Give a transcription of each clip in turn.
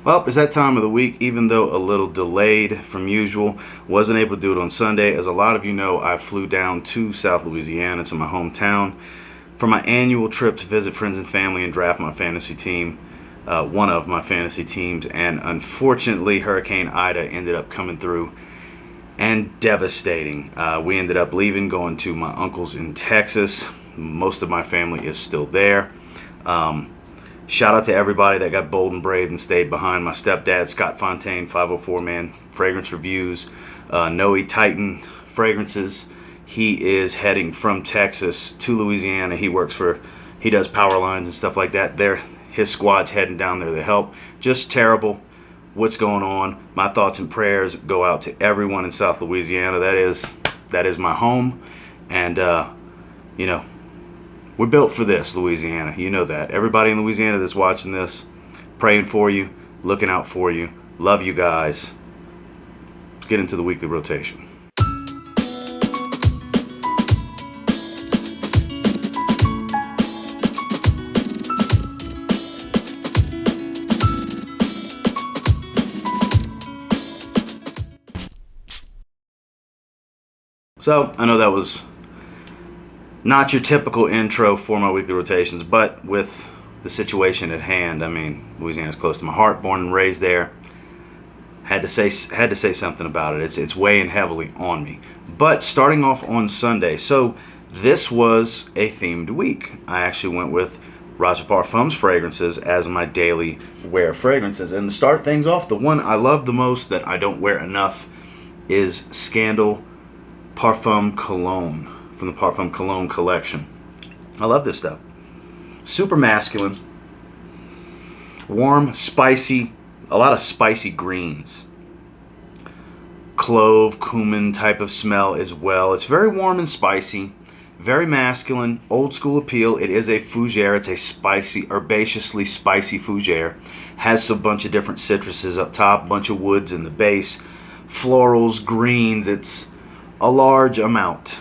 Well, it's that time of the week, even though a little delayed from usual. Wasn't able to do it on Sunday. As a lot of you know, I flew down to South Louisiana, to my hometown, for my annual trip to visit friends and family and draft my fantasy team, one of my fantasy teams. And unfortunately, Hurricane Ida ended up coming through and devastating. We ended up leaving, going to my uncle's in Texas. Most of my family is still there. Shout out to everybody that got bold and brave and stayed behind. My stepdad, Scott Fontaine, 504 Man Fragrance Reviews, NOIR Titan Fragrances. He is heading from Texas to Louisiana. He does power lines and stuff like that. His squad's heading down there to help. Just terrible what's going on. My thoughts and prayers go out to everyone in South Louisiana. That is my home. And, we're built for this, Louisiana. You know that. Everybody in Louisiana that's watching this, praying for you, looking out for you. Love you guys. Let's get into the weekly rotation. So, I know that was not your typical intro for my weekly rotations, but with the situation at hand, I mean, Louisiana's close to my heart, born and raised there. Had to say something about it. It's weighing heavily on me. But starting off on Sunday, so this was a themed week. I actually went with Roja Parfum's fragrances as my daily wear fragrances. And to start things off, the one I love the most that I don't wear enough is Scandal Parfum Cologne from the Parfum Cologne collection. I love this stuff. Super masculine, warm, spicy, a lot of spicy greens. Clove, cumin type of smell as well. It's very warm and spicy, very masculine, old school appeal. It is a fougere. It's a spicy, herbaceously spicy fougere. Has a bunch of different citruses up top, a bunch of woods in the base, florals, greens. It's a large amount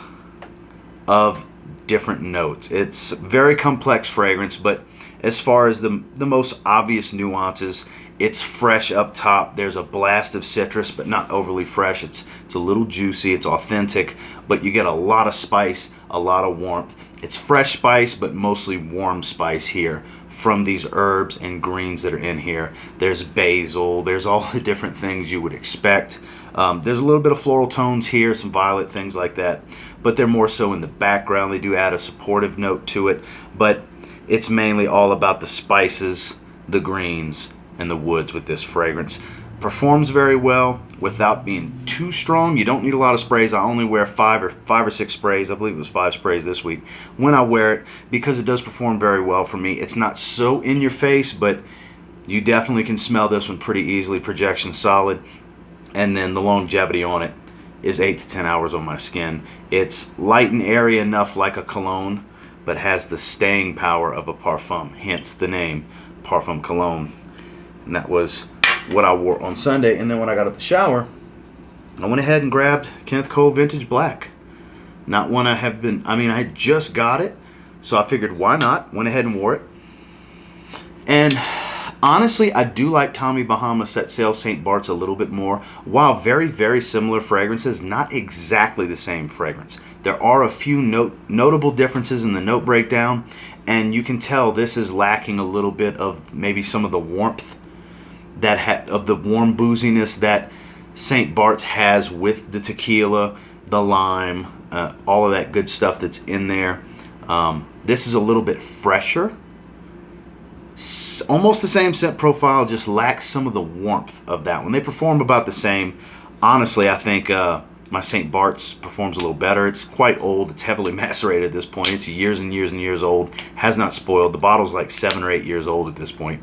of different notes. It's very complex fragrance, but as far as the most obvious nuances, it's fresh up top. There's a blast of citrus, but not overly fresh. It's a little juicy. It's authentic, but you get a lot of spice, a lot of warmth. It's fresh spice, but mostly warm spice here from these herbs and greens that are in here. There's basil. There's all the different things you would expect. There's a little bit of floral tones here, some violet, things like that, but they're more so in the background. They do add a supportive note to it, but it's mainly all about the spices, the greens, and the woods with this fragrance. Performs very well without being too strong. You don't need a lot of sprays. I only wear five or six sprays. I believe it was 5 sprays this week when I wear it, because it does perform very well for me. It's not so in your face, but you definitely can smell this one pretty easily. Projection solid. And then the longevity on it is 8 to 10 hours on my skin. It's light and airy enough like a cologne, but has the staying power of a parfum, hence the name Parfum Cologne. And that was what I wore on Sunday. And then when I got out the shower, I went ahead and grabbed Kenneth Cole Vintage Black. Not one I had just got it, so I figured why not? Went ahead and wore it. And honestly, I do like Tommy Bahama Set Sail St. Bart's a little bit more. While very, very similar fragrances, not exactly the same fragrance. There are a few notable differences in the note breakdown, and you can tell this is lacking a little bit of maybe some of the warmth of the warm booziness that St. Bart's has with the tequila, the lime, all of that good stuff that's in there. This is a little bit fresher. Almost the same scent profile, just lacks some of the warmth of that one. They perform about the same. Honestly, I think my St. Bart's performs a little better. It's quite old. It's heavily macerated at this point. It's years and years and years old. Has not spoiled. The bottle's like 7 or 8 years old at this point.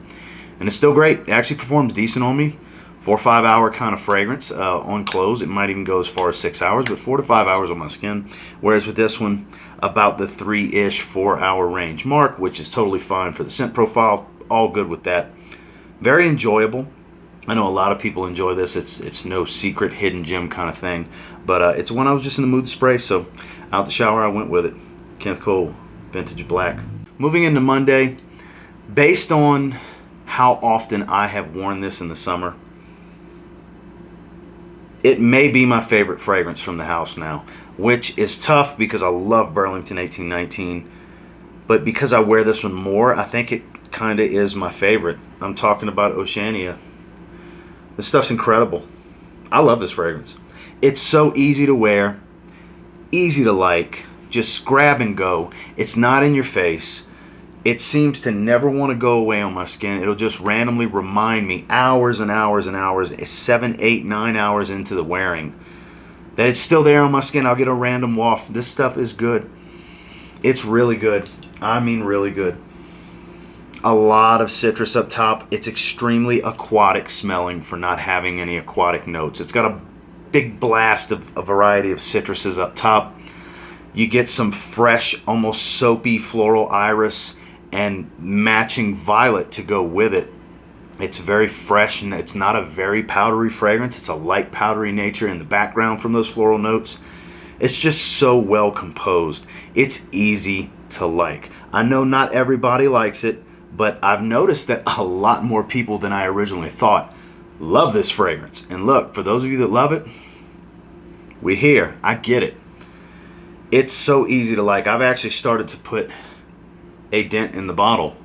And it's still great. It actually performs decent on me. 4 or 5 hour kind of fragrance on clothes. It might even go as far as 6 hours, but 4 to 5 hours on my skin. Whereas with this one, about the 3-ish, 4 hour range mark, which is totally fine for the scent profile. All good with that. Very enjoyable. I know a lot of people enjoy this. It's no secret hidden gem kind of thing, but it's one I was just in the mood to spray, so out the shower I went with it. Kenneth Cole Vintage Black. Moving into Monday, based on how often I have worn this in the summer. It may be my favorite fragrance from the house now, which is tough because I love Burlington 1819. But because I wear this one more, I think it kind of is my favorite. I'm talking about Oceania. This stuff's incredible. I love this fragrance. It's so easy to wear, easy to like, just grab and go. It's not in your face. It seems to never want to go away on my skin. It'll just randomly remind me hours and hours and hours, 7, 8, 9 hours into the wearing, that it's still there on my skin. I'll get a random waft. This stuff is good. It's really good. I mean really good. A lot of citrus up top. It's extremely aquatic smelling for not having any aquatic notes. It's got a big blast of a variety of citruses up top. You get some fresh, almost soapy floral iris and matching violet to go with it. It's very fresh, and it's not a very powdery fragrance. It's a light powdery nature in the background from those floral notes. It's just so well composed. It's easy to like. I know not everybody likes it, but I've noticed that a lot more people than I originally thought love this fragrance. And look, for those of you that love it, we're here. I get it. It's so easy to like. I've actually started to put a dent in the bottle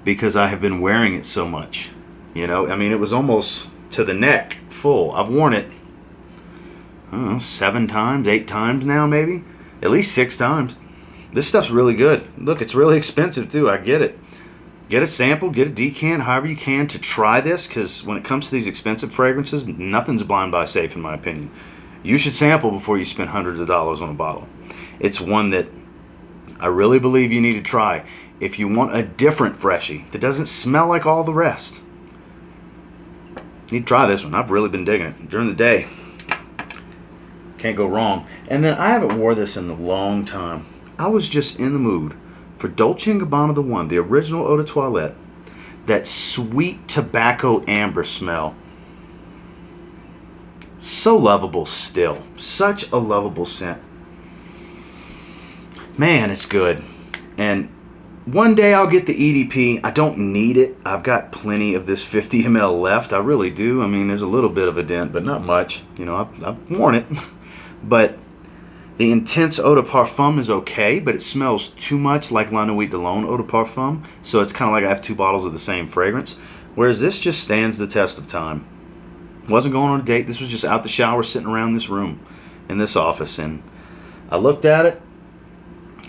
because I have been wearing it so much. You know, I mean, it was almost to the neck full. I've worn it, I don't know, 7 times, 8 times now, maybe. At least 6 times. This stuff's really good. Look, it's really expensive too. I get it. Get a sample, get a decant, however you can, to try this, because when it comes to these expensive fragrances, nothing's blind buy safe in my opinion. You should sample before you spend hundreds of dollars on a bottle. It's one that I really believe you need to try if you want a different freshie that doesn't smell like all the rest. You need to try this one. I've really been digging it during the day. Can't go wrong. And then I haven't wore this in a long time. I was just in the mood for Dolce & Gabbana the One, the original Eau de Toilette. That sweet tobacco amber smell. So lovable still. Such a lovable scent. Man, it's good. And one day I'll get the EDP. I don't need it. I've got plenty of this 50 ml left. I really do. I mean, there's a little bit of a dent, but not much. You know, I've worn it. But the Intense Eau de Parfum is okay, but it smells too much like La Nuit de Lone Eau de Parfum. So it's kind of like I have 2 bottles of the same fragrance. Whereas this just stands the test of time. Wasn't going on a date. This was just out the shower, sitting around this room in this office. And I looked at it,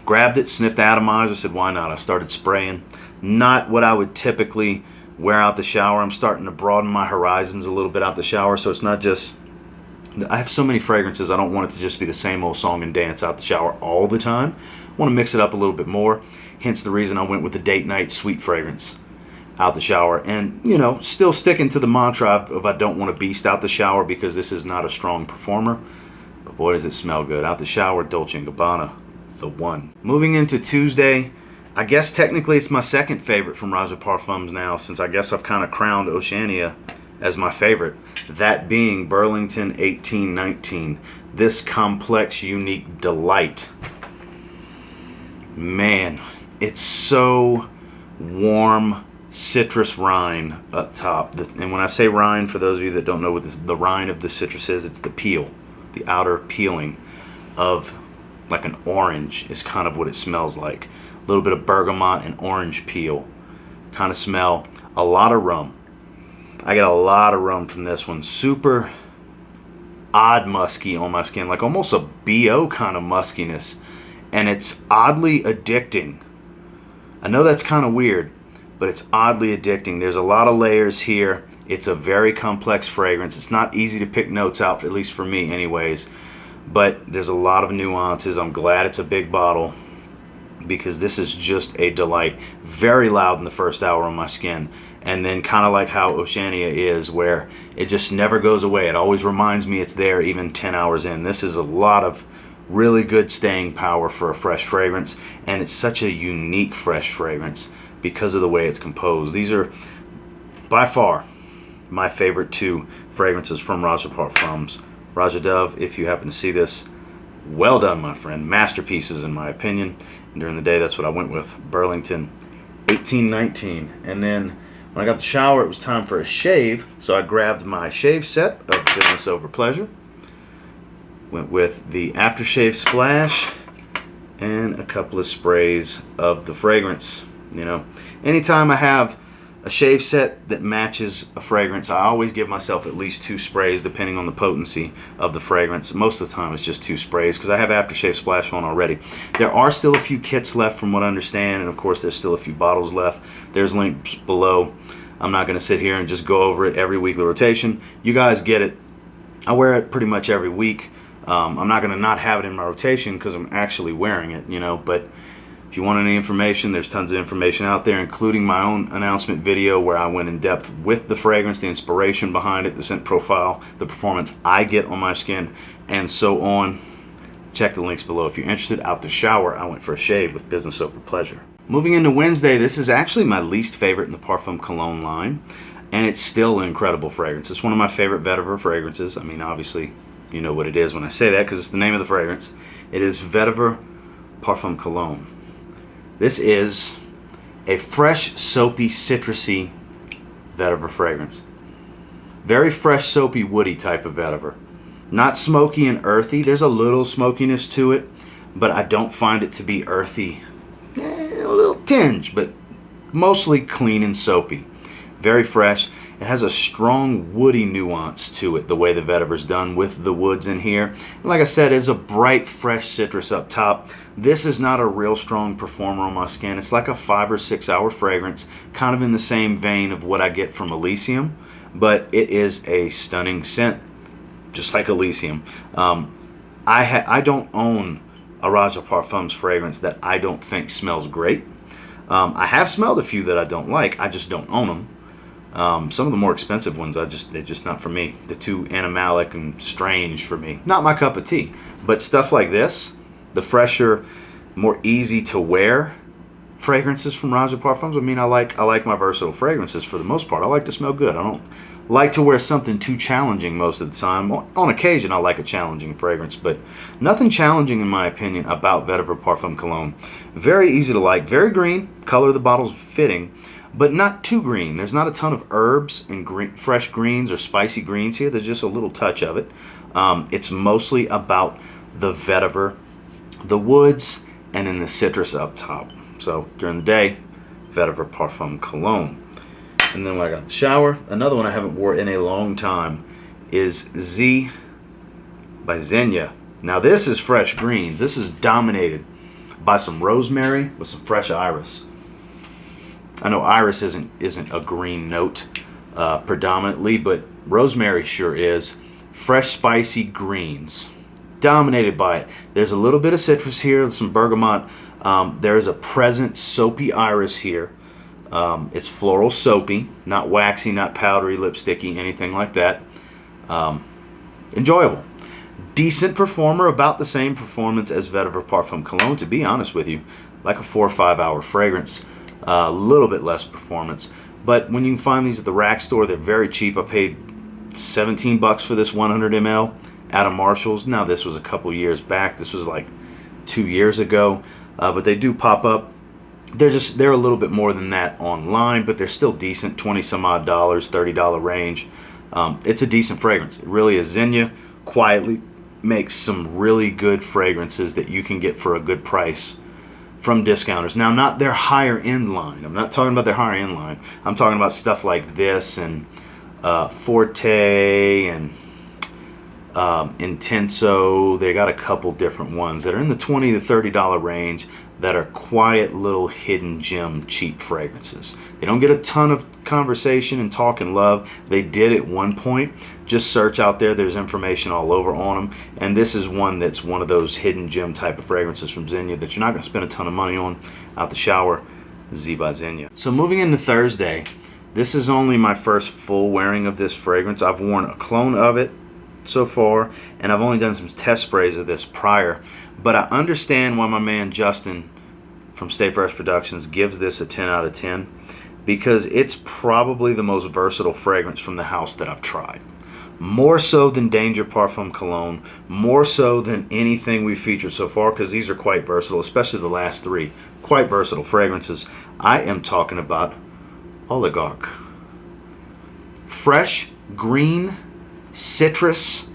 grabbed it, sniffed the atomizer, said, why not? I started spraying. Not what I would typically wear out the shower. I'm starting to broaden my horizons a little bit out the shower, so it's not just... I have so many fragrances, I don't want it to just be the same old song and dance out the shower all the time. I want to mix it up a little bit more. Hence the reason I went with the date night sweet fragrance out the shower. And, you know, still sticking to the mantra of I don't want to beast out the shower because this is not a strong performer. But boy, does it smell good. Out the shower, Dolce & Gabbana, the one. Moving into Tuesday, I guess technically it's my second favorite from Roja Parfums now, since I guess I've kind of crowned Oceania as my favorite. That being Burlington 1819. This complex, unique delight. Man, it's so warm, citrus rind up top. And when I say rind, for those of you that don't know what the rind of the citrus is, it's the peel, the outer peeling of like an orange is kind of what it smells like. A little bit of bergamot and orange peel kind of smell. A lot of rum. I get a lot of rum from this one. Super odd musky on my skin, like almost a BO kind of muskiness. And it's oddly addicting. I know that's kind of weird, but it's oddly addicting. There's a lot of layers here. It's a very complex fragrance. It's not easy to pick notes out, at least for me anyways. But there's a lot of nuances. I'm glad it's a big bottle because this is just a delight. Very loud in the first hour on my skin. And then kind of like how Oceania is, where it just never goes away. It always reminds me it's there even 10 hours in. This is a lot of really good staying power for a fresh fragrance. And it's such a unique fresh fragrance because of the way it's composed. These are by far my favorite 2 fragrances from Roja Parfums. Roja Dove, if you happen to see this, well done, my friend. Masterpieces in my opinion. And during the day, that's what I went with. Burlington 18, 19. And then when I got the shower, it was time for a shave. So I grabbed my shave set of Business Over Pleasure. Went with the aftershave splash and a couple of sprays of the fragrance. You know, anytime I have a shave set that matches a fragrance, I always give myself at least 2 sprays depending on the potency of the fragrance. Most of the time it's just 2 sprays because I have aftershave splash on already. There are still a few kits left from what I understand, and of course there's still a few bottles left. There's links below. I'm not going to sit here and just go over it every weekly rotation. You guys get it. I wear it pretty much every week. I'm not going to not have it in my rotation because I'm actually wearing it, you know, but if you want any information, there's tons of information out there, including my own announcement video where I went in depth with the fragrance, the inspiration behind it, the scent profile, the performance I get on my skin, and so on. Check the links below if you're interested. Out the shower, I went for a shave with Business Over Pleasure. Moving into Wednesday, this is actually my least favorite in the Parfum Cologne line, and it's still an incredible fragrance. It's one of my favorite vetiver fragrances. I mean, obviously, you know what it is when I say that because it's the name of the fragrance. It is Vetiver Parfum Cologne. This is a fresh, soapy, citrusy vetiver fragrance. Very fresh, soapy, woody type of vetiver. Not smoky and earthy. There's a little smokiness to it, but I don't find it to be earthy. A little tinge, but mostly clean and soapy. Very fresh. It has a strong woody nuance to it, the way the vetiver's done with the woods in here. And like I said, it's a bright, fresh citrus up top. This is not a real strong performer on my skin. It's like a 5 or 6 hour fragrance, kind of in the same vein of what I get from Elysium, but it is a stunning scent, just like Elysium. I don't own a Roja Parfums fragrance that I don't think smells great. I have smelled a few that I don't like. I just don't own them. Some of the more expensive ones, they're just not for me. They're too animalic and strange for me. Not my cup of tea. But stuff like this, the fresher, more easy to wear fragrances from Roja Parfums. I mean, I like my versatile fragrances for the most part. I like to smell good. I don't like to wear something too challenging most of the time. On occasion, I like a challenging fragrance, but nothing challenging in my opinion about Vetiver Parfum Cologne. Very easy to like, very green, color of the bottle's fitting, but not too green. There's not a ton of herbs and fresh greens or spicy greens here. There's just a little touch of it. It's mostly about the vetiver, the woods, and then the citrus up top. So during the day, Vetiver Parfum Cologne. And then when I got in the shower, another one I haven't wore in a long time is Z by Zegna. Now this is fresh greens. This is dominated by some rosemary with some fresh iris. I know iris isn't a green note predominantly, but rosemary sure is. Fresh spicy greens, dominated by it. There's a little bit of citrus here, some bergamot. There is a present soapy iris here. It's floral soapy, not waxy, not powdery, lipsticky, anything like that. Enjoyable. Decent performer, about the same performance as Vetiver Parfum Cologne, to be honest with you. Like a 4 or 5 hour fragrance. A little bit less performance. But when you can find these at the rack store, they're very cheap. I paid $17 for this 100 ml out of Marshall's. Now this was a couple years back. This was like 2 years ago. But they do pop up. They're a little bit more than that online, but they're still decent. 20 some odd dollars, $30 range. It's a decent fragrance. It really is. Zegna quietly makes some really good fragrances that you can get for a good price from discounters. Now, not their higher end line. I'm not talking about their higher end line. I'm talking about stuff like this and Forte and Intenso. They got a couple different ones that are in the $20 to $30 range that are quiet little hidden gem cheap fragrances. They don't get a ton of conversation and talk and love. They did at one point. Just search out there. There's information all over on them. And this is one that's one of those hidden gem type of fragrances from Zegna that you're not going to spend a ton of money on out the shower. Z by Zegna. So moving into Thursday, this is only my first full wearing of this fragrance. I've worn a clone of it so far, and I've only done some test sprays of this prior. But I understand why my man Justin from Stay Fresh Productions gives this a 10 out of 10, because it's probably the most versatile fragrance from the house that I've tried. more so than Danger Parfum Cologne, more so than anything we've featured so far, because these are quite versatile, especially the last three. Quite versatile fragrances. I am talking about Oligarch. Fresh, green, citrus,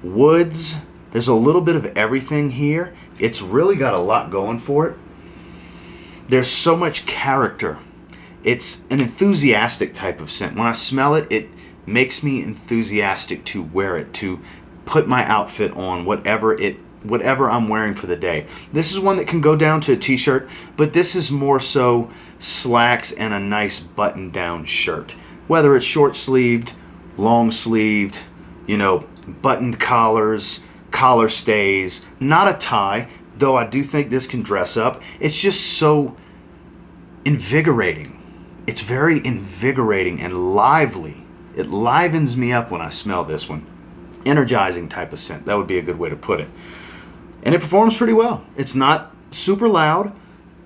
woods. There's a little bit of everything here. It's really got a lot going for it. There's so much character. It's an enthusiastic type of scent. When I smell it, it makes me enthusiastic to wear it, to put my outfit on, whatever I'm wearing for the day. This is one that can go down to a t-shirt, but this is more so slacks and a nice button-down shirt. Whether it's short-sleeved, long-sleeved, you know, buttoned collars, collar stays, not a tie, though I do think this can dress up. It's just so invigorating. It's very invigorating and lively. It livens me up when I smell this one. Energizing type of scent. That would be a good way to put it. And it performs pretty well. It's not super loud.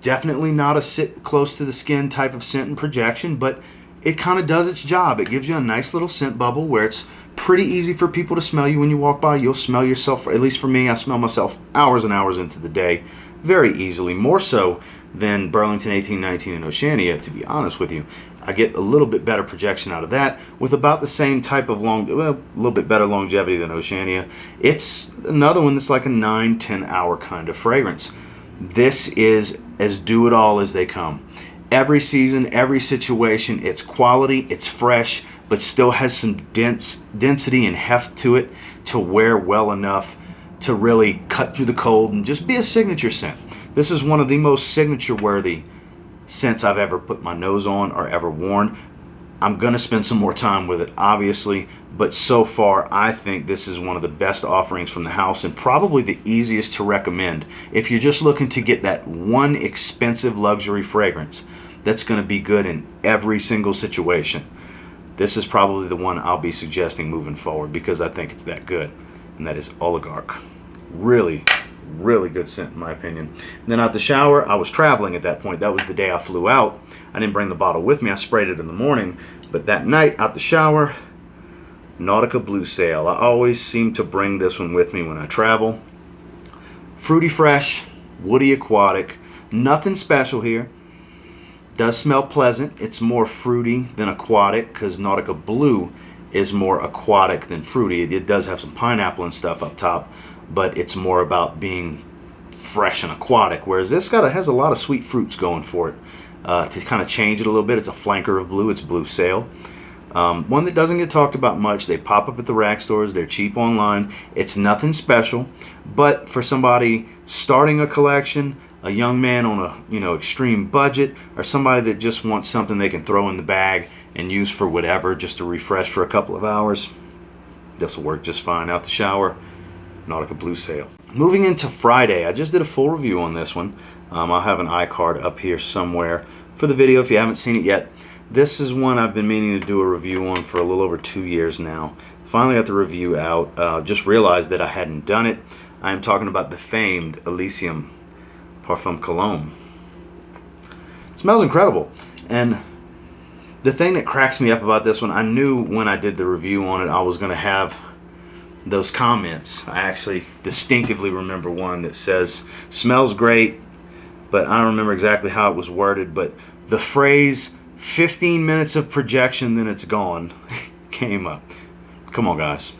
Definitely not a sit close to the skin type of scent and projection, but it kind of does its job. It gives you a nice little scent bubble where it's pretty easy for people to smell you when you walk by. You'll smell yourself, at least for me, I smell myself hours and hours into the day very easily. More so than Burlington 1819 and Oceania, to be honest with you. I get a little bit better projection out of that with about the same type of a little bit better longevity than Oceania. It's another one that's like a 9-10 hour kind of fragrance. This is as do-it-all as they come. Every season, every situation, it's quality, it's fresh, but still has some density and heft to it to wear well enough to really cut through the cold and just be a signature scent. This is one of the most signature-worthy scents I've ever put my nose on or ever worn. I'm going to spend some more time with it, obviously, but so far I think this is one of the best offerings from the house and probably the easiest to recommend if you're just looking to get that one expensive luxury fragrance that's going to be good in every single situation. This is probably the one I'll be suggesting moving forward because I think it's that good, and that is Oligarch. Really, really good scent in my opinion. And then out the shower, I was traveling at that point. That was the day I flew out. I didn't bring the bottle with me. I sprayed it in the morning, but that night out the shower, Nautica Blue Sail. I always seem to bring this one with me when I travel. Fruity fresh, woody aquatic, nothing special here. Does smell pleasant. It's more fruity than aquatic because Nautica Blue is more aquatic than fruity. It does have some pineapple and stuff up top, but it's more about being fresh and aquatic, whereas this has a lot of sweet fruits going for it. To kind of change it a little bit, it's a flanker of blue. It's Blue Sail. One that doesn't get talked about much. They pop up at the rack stores. They're cheap online. It's nothing special, but for somebody starting a collection, a young man on a extreme budget, or somebody that just wants something they can throw in the bag and use for whatever, just to refresh for a couple of hours, this will work just fine. Out the shower, Nautica Blue Sail. Moving into Friday, I just did a full review on this one. I'll have an iCard up here somewhere for the video if you haven't seen it yet. This is one I've been meaning to do a review on for a little over 2 years now. Finally got the review out. Just realized that I hadn't done it. I'm talking about the famed Elysium Parfum Cologne. It smells incredible. And the thing that cracks me up about this one, I knew when I did the review on it I was going to have those comments. I actually distinctively remember one that says, smells great, but I don't remember exactly how it was worded, but the phrase 15 minutes of projection then it's gone came up. Come on guys.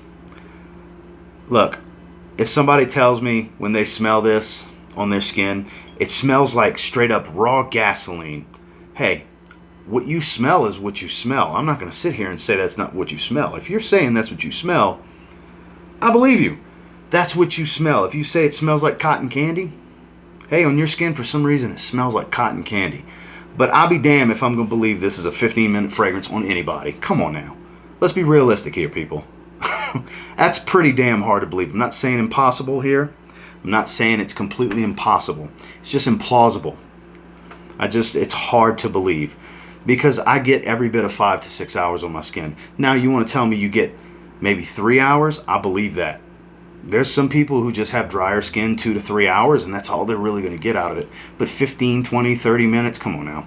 Look, if somebody tells me when they smell this on their skin, it smells like straight up raw gasoline, hey, what you smell is what you smell. I'm not going to sit here and say that's not what you smell. If you're saying that's what you smell, I believe you. That's what you smell. If you say it smells like cotton candy, hey, on your skin for some reason it smells like cotton candy. But I'll be damned if I'm going to believe this is a 15-minute fragrance on anybody. Come on now. Let's be realistic here, people. That's pretty damn hard to believe. I'm not saying impossible here. I'm not saying it's completely impossible. It's just implausible. It's hard to believe because I get every bit of 5 to 6 hours on my skin. Now you want to tell me you get maybe 3 hours? I believe that. There's some people who just have drier skin 2 to 3 hours and that's all they're really going to get out of it. But 15, 20, 30 minutes, come on now.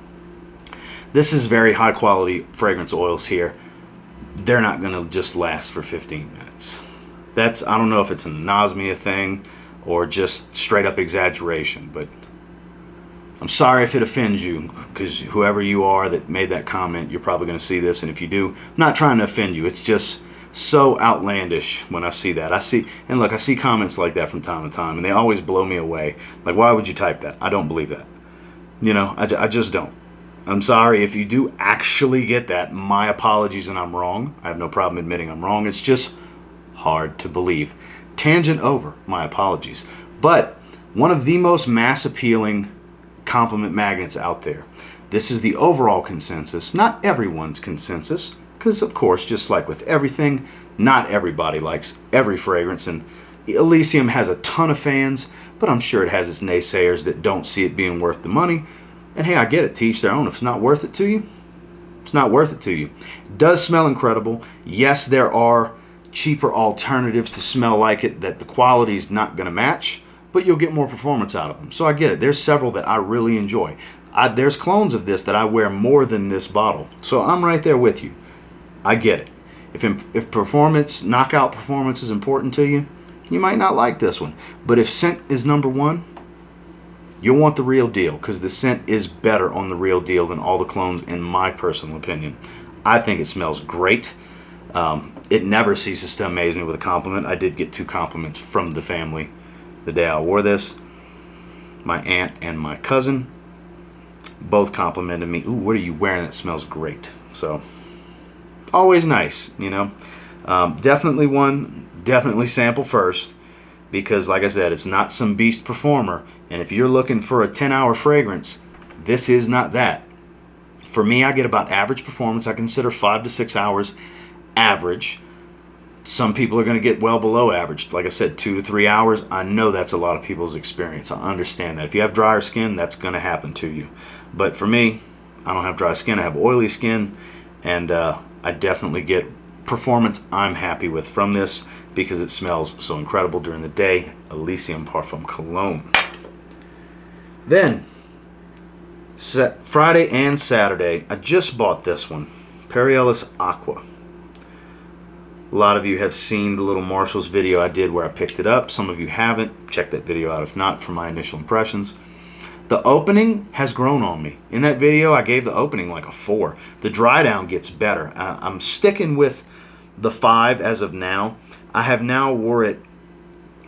This is very high quality fragrance oils here. they're not going to just last for 15 minutes. I don't know if it's an anosmia thing or just straight up exaggeration, but I'm sorry if it offends you, because whoever you are that made that comment, you're probably going to see this, and if you do, I'm not trying to offend you. It's just so outlandish when I see that. I see comments like that from time to time, and they always blow me away. Like, why would you type that? I don't believe that. You know, I just don't. I'm sorry if you do actually get that. My apologies, and I'm wrong. I have no problem admitting I'm wrong. It's just hard to believe. Tangent over. My apologies. But one of the most mass appealing compliment magnets out there. This is the overall consensus, not everyone's consensus, because of course, just like with everything, not everybody likes every fragrance, and Elysium has a ton of fans, but I'm sure it has its naysayers that don't see it being worth the money. And hey, I get it, to each their own. If it's not worth it to you, it's not worth it to you. It does smell incredible. Yes, there are cheaper alternatives to smell like it that the quality is not going to match, but you'll get more performance out of them. So I get it. There's several that I really enjoy. There's clones of this that I wear more than this bottle. So I'm right there with you. I get it. If performance, knockout performance is important to you, you might not like this one. But if scent is number one, you'll want the real deal, because the scent is better on the real deal than all the clones, in my personal opinion. I think it smells great. It never ceases to amaze me with a compliment. I did get 2 compliments from the family the day I wore this. My aunt and my cousin both complimented me. Ooh, what are you wearing? That smells great. So always nice, you know. Definitely sample first, because like I said, it's not some beast performer, and if you're looking for a 10-hour fragrance, this is not that. For me, I get about average performance. I consider 5 to 6 hours average. Some people are going to get well below average. Like I said, 2 to 3 hours. I know that's a lot of people's experience. I understand that. If you have drier skin, that's going to happen to you. But for me, I don't have dry skin. I have oily skin, and I definitely get performance I'm happy with from this, because it smells so incredible during the day. Elysium Parfum Cologne. Then, Friday and Saturday, I just bought this one. Periellis Aqua. A lot of you have seen the little Marshall's video I did where I picked it up. Some of you haven't. Check that video out if not, for my initial impressions. The opening has grown on me. In that video, I gave the opening like a 4. The dry down gets better. I'm sticking with the 5 as of now. I have now wore it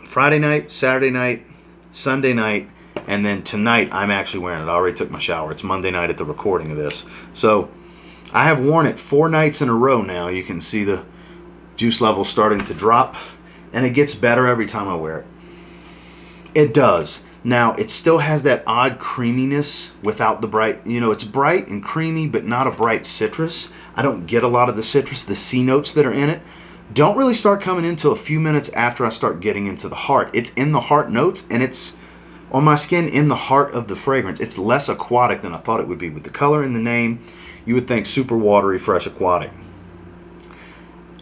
Friday night, Saturday night, Sunday night, and then tonight I'm actually wearing it. I already took my shower. It's Monday night at the recording of this. So I have worn it 4 nights in a row now. You can see the juice level starting to drop, and it gets better every time I wear it. It does. Now, it still has that odd creaminess without the bright, you know, it's bright and creamy, but not a bright citrus. I don't get a lot of the citrus. The C notes that are in it don't really start coming until a few minutes after I start getting into the heart. It's in the heart notes, and it's on my skin in the heart of the fragrance. It's less aquatic than I thought it would be. With the color in the name, you would think super watery, fresh aquatic.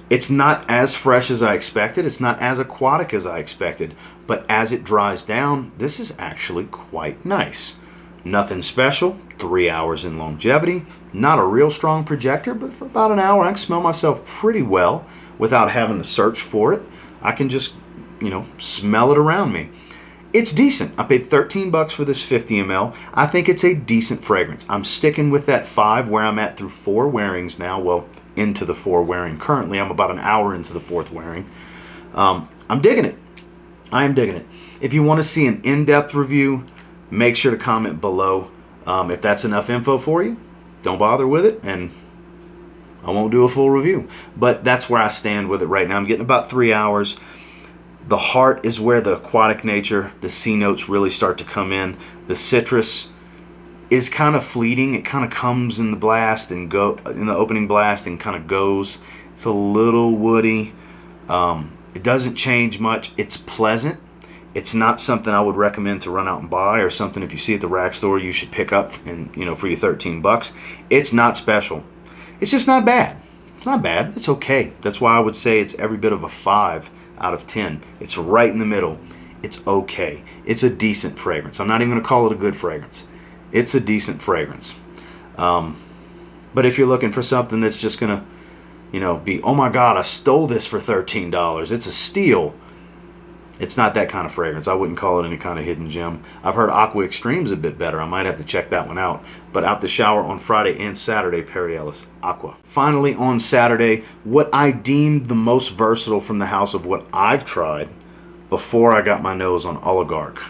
It's not as fresh as I expected. It's not as aquatic as I expected. But as it dries down, this is actually quite nice. Nothing special. 3 hours in longevity. Not a real strong projector, but for about an hour I can smell myself pretty well without having to search for it. I can just, you know, smell it around me. It's decent. I paid $13 for this 50 ml. I think it's a decent fragrance. I'm sticking with that 5 where I'm at through 4 wearings now. Well, into the 4 wearing. Currently, I'm about an hour into the 4th wearing. I'm digging it. I am digging it. If you want to see an in-depth review, make sure to comment below. If that's enough info for you, don't bother with it, and I won't do a full review. But that's where I stand with it right now. I'm getting about 3 hours. The heart is where the aquatic nature, the C notes really start to come in. The citrus is kind of fleeting. It kind of comes in the blast and go in the opening blast and kind of goes. It's a little woody. It doesn't change much. It's pleasant. It's not something I would recommend to run out and buy, or something if you see at the rack store you should pick up and, you know, for your $13. It's not special. It's just not bad. It's not bad. It's okay. That's why I would say it's every bit of a 5 out of 10. It's right in the middle. It's okay. It's a decent fragrance. I'm not even going to call it a good fragrance. It's a decent fragrance. But if you're looking for something that's just going to be, oh my God, I stole this for $13. It's a steal. It's not that kind of fragrance. I wouldn't call it any kind of hidden gem. I've heard Aqua Extreme's a bit better. I might have to check that one out. But out the shower on Friday and Saturday, Perry Ellis Aqua. Finally, on Saturday, what I deemed the most versatile from the house of what I've tried before I got my nose on Oligarch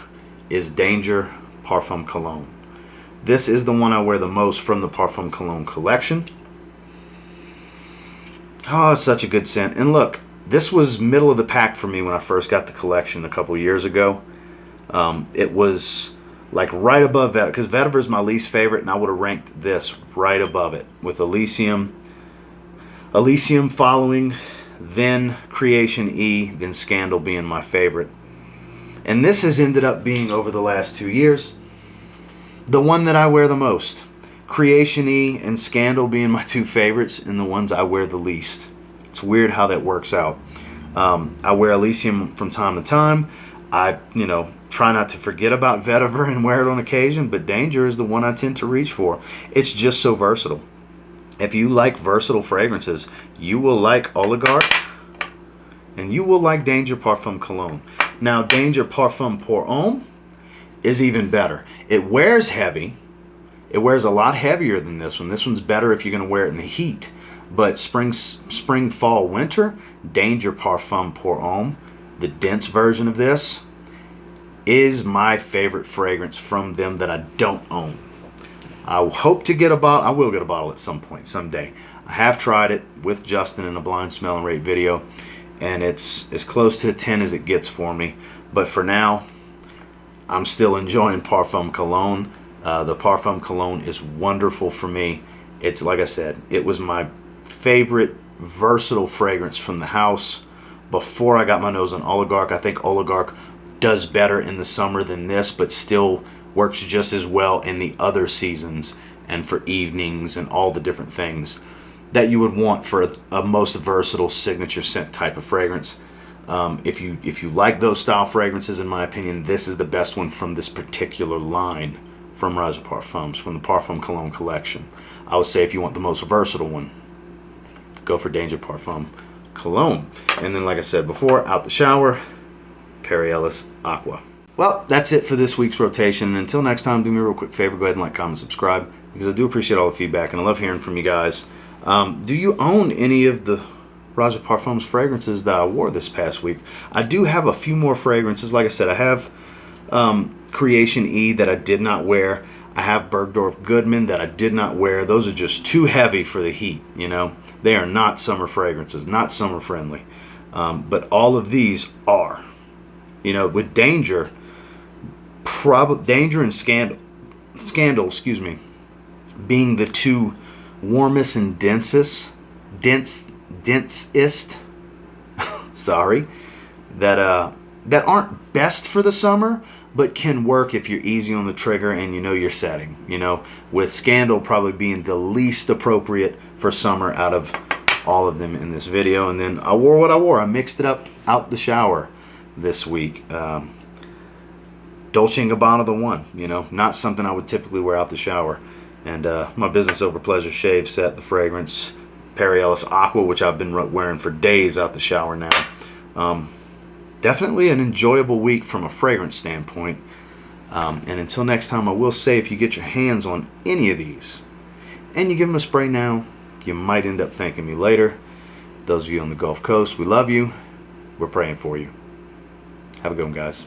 is Danger Parfum Cologne. This is the one I wear the most from the Parfum Cologne collection. Oh, it's such a good scent. And look, this was middle of the pack for me when I first got the collection a couple years ago. It was like right above Vetiver, because Vetiver is my least favorite, and I would have ranked this right above it, with Elysium following, then Creation E, then Scandal being my favorite. And this has ended up being, over the last 2 years, the one that I wear the most. Creation E and Scandal being my two favorites, and the ones I wear the least. It's weird how that works out. I wear Elysium from time to time. I, try not to forget about Vetiver and wear it on occasion, but Danger is the one I tend to reach for. It's just so versatile. If you like versatile fragrances, you will like Oligarch, and you will like Danger Parfum Cologne. Now, Danger Parfum Pour Homme is even better. It wears heavy. It wears a lot heavier than this one. This one's better if you're going to wear it in the heat. But spring, fall, winter, Danger Parfum Pour Homme, the dense version of this, is my favorite fragrance from them that I don't own. I hope to get a bottle. I will get a bottle at some point, someday. I have tried it with Justin in a blind smell and rate video, and it's as close to a 10 as it gets for me. But for now, I'm still enjoying Parfum Cologne. The Parfum Cologne is wonderful for me. It's, like I said, it was my favorite versatile fragrance from the house before I got my nose on Oligarch. I think Oligarch does better in the summer than this, but still works just as well in the other seasons and for evenings and all the different things that you would want for a most versatile signature scent type of fragrance. If you like those style fragrances, in my opinion, this is the best one from this particular line from Roja Parfums, from the Parfum Cologne collection. I would say if you want the most versatile one, go for Danger Parfum Cologne. And then, like I said before, out the shower, Perry Ellis Aqua. Well, that's it for this week's rotation. And until next time, do me a real quick favor. Go ahead and like, comment, subscribe, because I do appreciate all the feedback, and I love hearing from you guys. Do you own any of the Roja Parfums fragrances that I wore this past week? I do have a few more fragrances. Like I said, I have Creation E that I did not wear. I have Bergdorf Goodman that I did not wear. Those are just too heavy for the heat, They are not summer fragrances, not summer friendly. But all of these are. With Danger, Danger and Scandal, excuse me, being the two warmest and densest, sorry, that aren't best for the summer, but can work if you're easy on the trigger and your setting. With Scandal probably being the least appropriate for summer out of all of them in this video. And then I wore what I wore. I mixed it up out the shower this week. Dolce & Gabbana the one, not something I would typically wear out the shower. And my Business Over Pleasure shave set, the fragrance, Perry Ellis Aqua, which I've been wearing for days out the shower now. Definitely an enjoyable week from a fragrance standpoint. And until next time, I will say, if you get your hands on any of these and you give them a spray now, you might end up thanking me later. Those of you on the Gulf Coast, we love you. We're praying for you. Have a good one, guys.